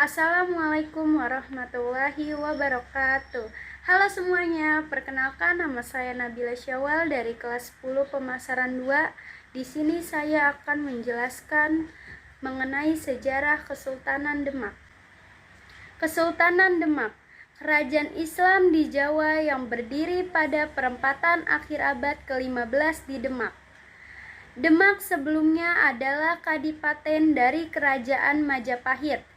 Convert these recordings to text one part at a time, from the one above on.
Assalamualaikum warahmatullahi wabarakatuh. Halo semuanya, perkenalkan nama saya Nabila Syawal dari kelas 10 pemasaran 2. Di sini saya akan menjelaskan mengenai sejarah Kesultanan Demak. Kesultanan Demak, kerajaan Islam di Jawa yang berdiri pada perempatan akhir abad ke-15 di Demak. Demak sebelumnya adalah kadipaten dari Kerajaan Majapahit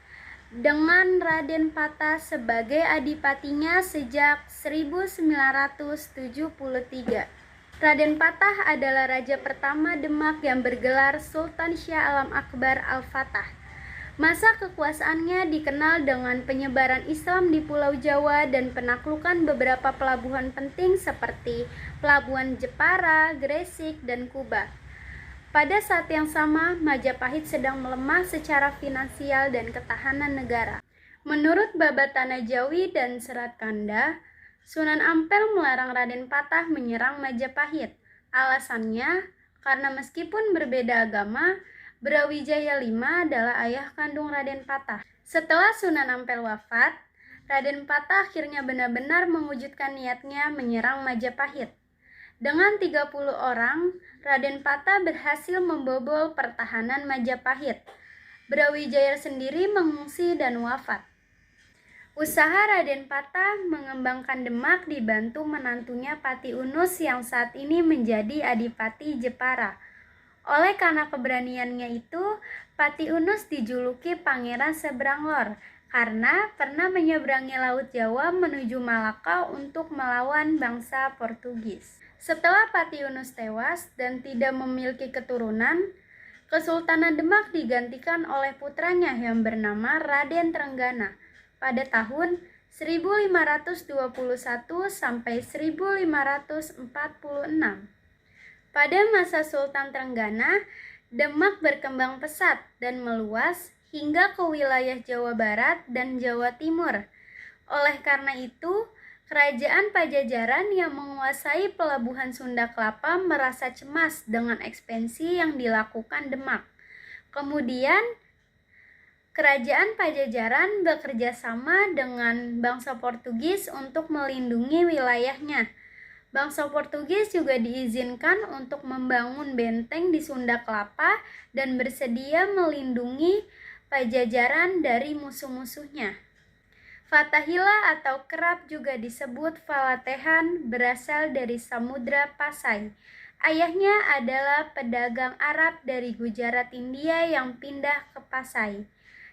dengan Raden Patah sebagai adipatinya sejak 1973. Raden Patah adalah raja pertama Demak yang bergelar Sultan Syah Alam Akbar Al-Fatah. Masa kekuasaannya dikenal dengan penyebaran Islam di Pulau Jawa dan penaklukan beberapa pelabuhan penting seperti Pelabuhan Jepara, Gresik, dan Kuba. Pada saat yang sama, Majapahit sedang melemah secara finansial dan ketahanan negara. Menurut Babatana Jawi dan Serat Kanda, Sunan Ampel melarang Raden Patah menyerang Majapahit. Alasannya, karena meskipun berbeda agama, Brawijaya V adalah ayah kandung Raden Patah. Setelah Sunan Ampel wafat, Raden Patah akhirnya benar-benar mewujudkan niatnya menyerang Majapahit. Dengan 30 orang, Raden Patah berhasil membobol pertahanan Majapahit. Brawijaya sendiri mengungsi dan wafat. Usaha Raden Patah mengembangkan Demak dibantu menantunya Pati Unus yang saat ini menjadi Adipati Jepara. Oleh karena keberaniannya itu, Pati Unus dijuluki Pangeran Seberang Lor karena pernah menyeberangi Laut Jawa menuju Malaka untuk melawan bangsa Portugis. Setelah Pati Unus tewas dan tidak memiliki keturunan, Kesultanan Demak digantikan oleh putranya yang bernama Raden Trenggana pada tahun 1521 sampai 1546. Pada masa Sultan Trenggana, Demak berkembang pesat dan meluas hingga ke wilayah Jawa Barat dan Jawa Timur. Oleh karena itu, Kerajaan Pajajaran yang menguasai pelabuhan Sunda Kelapa merasa cemas dengan ekspansi yang dilakukan Demak. Kemudian, Kerajaan Pajajaran bekerja sama dengan bangsa Portugis untuk melindungi wilayahnya. Bangsa Portugis juga diizinkan untuk membangun benteng di Sunda Kelapa dan bersedia melindungi Pajajaran dari musuh-musuhnya. Fatahillah atau kerap juga disebut Falatehan berasal dari Samudra Pasai. Ayahnya adalah pedagang Arab dari Gujarat India yang pindah ke Pasai.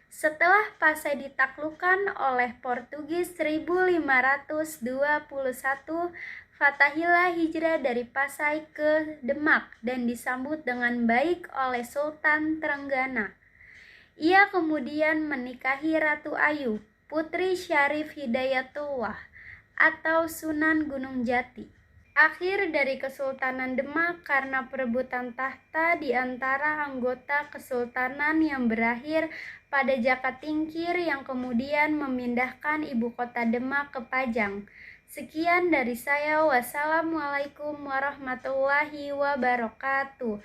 Setelah Pasai ditaklukkan oleh Portugis 1521, Fatahillah hijrah dari Pasai ke Demak dan disambut dengan baik oleh Sultan Trenggana. Ia kemudian menikahi Ratu Ayu, Putri Syarif Hidayatullah atau Sunan Gunung Jati. Akhir dari Kesultanan Demak karena perebutan tahta di antara anggota kesultanan yang berakhir pada Jaka Tingkir yang kemudian memindahkan ibu kota Demak ke Pajang. Sekian dari saya. Wassalamualaikum warahmatullahi wabarakatuh.